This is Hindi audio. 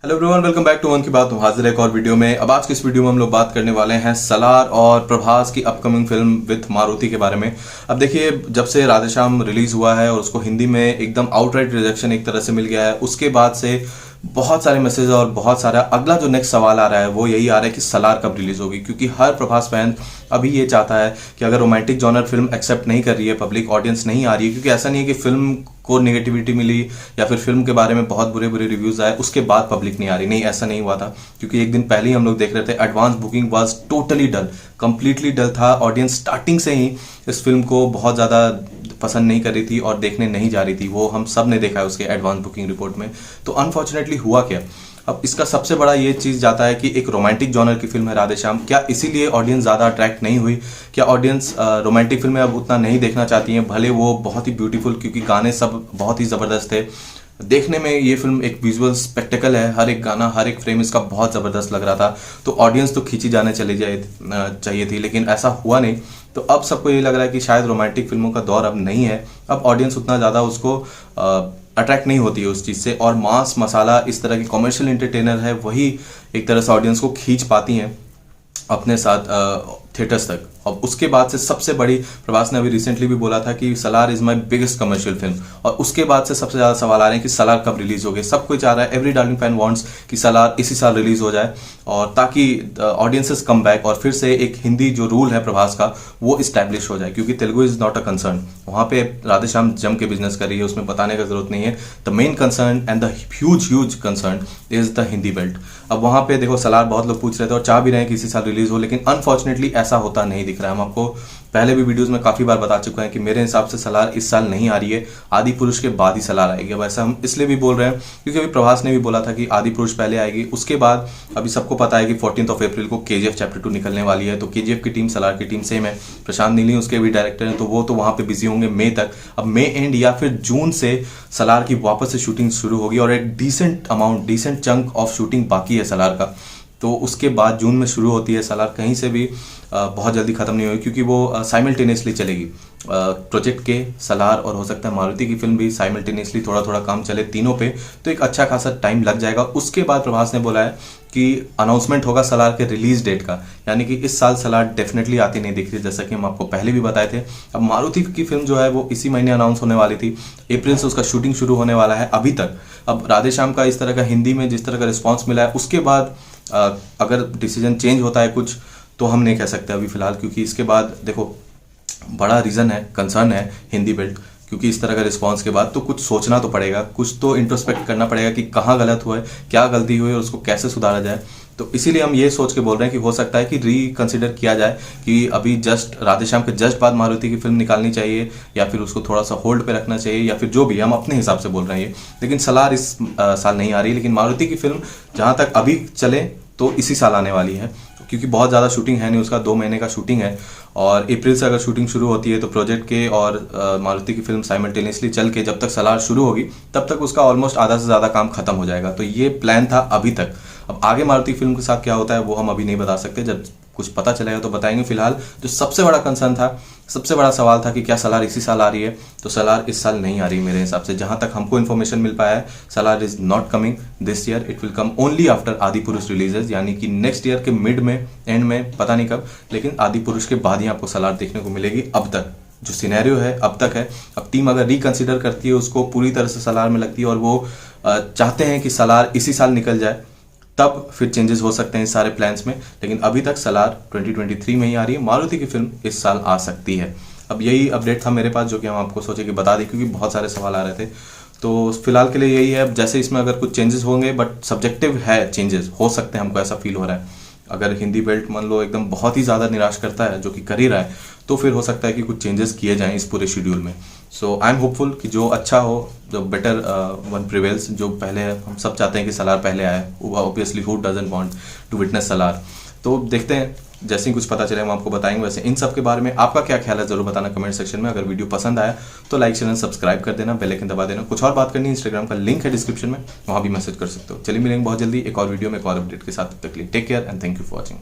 Hello everyone, welcome back to Mann Ki बात। हाजिर है एक और वीडियो में। अब आज की इस वीडियो में हम लोग बात करने वाले हैं सलार और प्रभास की अपकमिंग फिल्म विथ मारुति के बारे में। अब देखिए, जब से राधेश्याम रिलीज हुआ है और उसको हिंदी में एकदम आउटराइट रिजेक्शन एक तरह से मिल गया है, उसके बाद से बहुत सारे मैसेज और बहुत सारा अगला जो नेक्स्ट सवाल आ रहा है वो यही आ रहा है कि सलार कब रिलीज होगी। क्योंकि हर प्रभास फैन अभी ये चाहता है कि अगर रोमांटिक जॉनर फिल्म एक्सेप्ट नहीं कर रही है, पब्लिक ऑडियंस नहीं आ रही है, क्योंकि ऐसा नहीं है कि फिल्म को नेगेटिविटी मिली या फिर फिल्म के बारे में बहुत बुरे बुरे रिव्यूज आए उसके बाद पब्लिक नहीं आ रही, नहीं ऐसा नहीं हुआ था। क्योंकि एक दिन पहले ही हम लोग देख रहे थे advance booking was totally dull, completely dull था। ऑडियंस स्टार्टिंग से ही इस फिल्म को बहुत ज़्यादा पसंद नहीं कर रही थी और देखने नहीं जा रही थी। वो हम सब ने देखा है उसके एडवांस बुकिंग रिपोर्ट में। तो अनफॉर्चुनेटली हुआ क्या, अब इसका सबसे बड़ा ये चीज़ जाता है कि एक रोमांटिक जॉनर की फिल्म है राधेश्याम, क्या इसीलिए ऑडियंस ज़्यादा अट्रैक्ट नहीं हुई? क्या ऑडियंस रोमांटिक फिल्में अब उतना नहीं देखना चाहती हैं? भले वो बहुत ही ब्यूटीफुल, क्योंकि गाने सब बहुत ही ज़बरदस्त थे। देखने में ये फिल्म एक विजुअल स्पेक्टेकल है, हर एक गाना हर एक फ्रेम इसका बहुत ज़बरदस्त लग रहा था। तो ऑडियंस तो खींची जाने चली जाए चाहिए थी, लेकिन ऐसा हुआ नहीं। तो अब सबको ये लग रहा है कि शायद रोमांटिक फिल्मों का दौर अब नहीं है। अब ऑडियंस उतना ज़्यादा उसको अट्रैक्ट नहीं होती है उस चीज़ से, और मास मसाला इस तरह की कॉमर्शियल एंटरटेनर है वही एक तरह से ऑडियंस को खींच पाती हैं अपने साथ थिएटर्स तक। अब उसके बाद से सबसे बड़ी, प्रभास ने अभी रिसेंटली भी बोला था कि Salaar is my biggest commercial film, और उसके बाद से सबसे ज़्यादा सवाल आ रहे हैं कि सलार कब रिलीज होगी। सब कोई चाह रहा है, एवरी डार्लिंग फैन वांट्स कि सलार इसी साल रिलीज हो जाए, और ताकि ऑडियंसेस कम बैक और फिर से एक हिंदी जो रूल है प्रभास का वो इस्टेब्लिश हो जाए। क्योंकि Telugu is not a concern, वहाँ पे राधेश्याम जम के बिजनेस कर रही है, उसमें बताने का जरूरत नहीं है। The main concern and the huge concern is the Hindi belt. अब वहाँ पे देखो, सलार बहुत लोग पूछ रहे थे और चाह भी रहे हैं कि इसी साल रिलीज हो, लेकिन अनफॉर्चुनेटली ऐसा होता नहीं दिख रहा है। हम आपको पहले भी वीडियोस में काफी बार बता चुके हैं कि मेरे हिसाब से सलार इस साल नहीं आ रही है, आदि पुरुष के बाद ही सलार आएगी। अब ऐसा हम इसलिए भी बोल रहे हैं क्योंकि अभी प्रभास ने भी बोला था कि आदि पुरुष पहले आएगी, उसके बाद अभी सबको पता है कि 14 अप्रैल को केजीएफ चैप्टर 2 निकलने वाली है। तो केजीएफ की टीम सलार की टीम सेम है, प्रशांत नीली उसके भी डायरेक्टर हैं, तो वो तो वहां पे बिजी होंगे मई तक। अब मई एंड या फिर जून से सलार की वापस से शूटिंग शुरू होगी, और एक डिसेंट चंक ऑफ शूटिंग बाकी है सलार का। तो उसके बाद जून में शुरू होती है सलार, कहीं से भी बहुत जल्दी खत्म नहीं होगी, क्योंकि वो साइमल्टेनियसली चलेगी। प्रोजेक्ट के, सलार और हो सकता है मारुति की फिल्म भी साइमल्टेनियसली थोड़ा थोड़ा काम चले तीनों पे, तो एक अच्छा खासा टाइम लग जाएगा। उसके बाद प्रभास ने बोला है कि अनाउंसमेंट होगा सलार के रिलीज डेट का, यानी कि इस साल सलार डेफिनेटली आती नहीं दिख रही, जैसा कि हम आपको पहले भी बताए थे। अब मारुति की फिल्म जो है वो इसी महीने अनाउंस होने वाली थी, अप्रैल से उसका शूटिंग शुरू होने वाला है अभी तक। अब राधेश्याम का इस तरह का हिंदी में जिस तरह का रिस्पॉन्स मिला है, उसके बाद अगर डिसीजन चेंज होता है कुछ तो हम नहीं कह सकते अभी फिलहाल, क्योंकि इसके बाद देखो बड़ा रीज़न है, कंसर्न है हिंदी बेल्ट। क्योंकि इस तरह का रिस्पांस के बाद तो कुछ सोचना तो पड़ेगा, कुछ तो इंट्रोस्पेक्ट करना पड़ेगा कि कहाँ गलत हुआ है, क्या गलती हुई है और उसको कैसे सुधारा जाए। तो इसीलिए हम ये सोच के बोल रहे हैं कि हो सकता है कि रिकंसिडर किया जाए कि अभी जस्ट राधेश्याम के जस्ट बाद मारुति की फिल्म निकालनी चाहिए, या फिर उसको थोड़ा सा होल्ड पे रखना चाहिए, या फिर जो भी, हम अपने हिसाब से बोल रहे हैं ये। लेकिन सलार इस साल नहीं आ रही, लेकिन मारुति की फिल्म जहाँ तक अभी चले तो इसी साल आने वाली है। क्योंकि बहुत ज़्यादा शूटिंग है नहीं, उसका 2 महीने का शूटिंग है, और अप्रैल से अगर शूटिंग शुरू होती है तो प्रोजेक्ट के और मारुति की फिल्म साइमल्टेनियसली चल के जब तक सलार शुरू होगी तब तक उसका ऑलमोस्ट आधा से ज़्यादा काम खत्म हो जाएगा। तो ये प्लान था अभी तक। अब आगे मारुति फिल्म के साथ क्या होता है वो हम अभी नहीं बता सकते, जब कुछ पता चलेगा तो बताएंगे। फिलहाल जो सबसे बड़ा कंसर्न था, सबसे बड़ा सवाल था कि क्या सलार इसी साल आ रही है, तो सलार इस साल नहीं आ रही मेरे हिसाब से। जहां तक हमको इन्फॉर्मेशन मिल पाया है, Salaar is not coming this year, it will come only after आदि पुरुष रिलीजेस, यानी कि नेक्स्ट ईयर के मिड में, एंड में, पता नहीं कब, लेकिन आदि पुरुष के बाद ही आपको सलार देखने को मिलेगी। अब तक जो सिनेरियो है अब तक है। अब टीम अगर रिकंसिडर करती है, उसको पूरी तरह से सलार में लगती है और वो चाहते हैं कि सलार इसी साल निकल जाए, तब फिर चेंजेस हो सकते हैं इस सारे प्लान्स में। लेकिन अभी तक सलार 2023 में ही आ रही है, मारुति की फिल्म इस साल आ सकती है। अब यही अपडेट था मेरे पास जो कि हम आपको सोचे कि बता दें, क्योंकि बहुत सारे सवाल आ रहे थे। तो फिलहाल के लिए यही है। जैसे इसमें अगर कुछ चेंजेस होंगे, बट सब्जेक्टिव है, चेंजेस हो सकते हैं, हमको ऐसा फील हो रहा है। अगर हिंदी बेल्ट मान लो एकदम बहुत ही ज़्यादा निराश करता है, जो कि कर ही रहा है, तो फिर हो सकता है कि कुछ चेंजेस किए जाएं इस पूरे शेड्यूल में। सो आई एम होपफुल कि जो अच्छा हो, जो बेटर वन प्रिवेल्स। जो पहले हम सब चाहते हैं कि सलार पहले आए, obviously who doesn't want to witness Salaar. तो देखते हैं, जैसे ही कुछ पता चले हम आपको बताएंगे। वैसे इन सब के बारे में आपका क्या ख्याल है जरूर बताना कमेंट सेक्शन में। अगर वीडियो पसंद आया तो लाइक चैनल सब्सक्राइब कर देना, बेल आइकन दबा देना। कुछ और बात करनी है, इंस्टाग्राम का लिंक है डिस्क्रिप्शन में, वहां भी मैसेज कर सकते हो। चलिए मिलेंगे बहुत जल्दी एक और वीडियो में एक और अपडेट के साथ। तब तक के लिए take care and thank you for watching.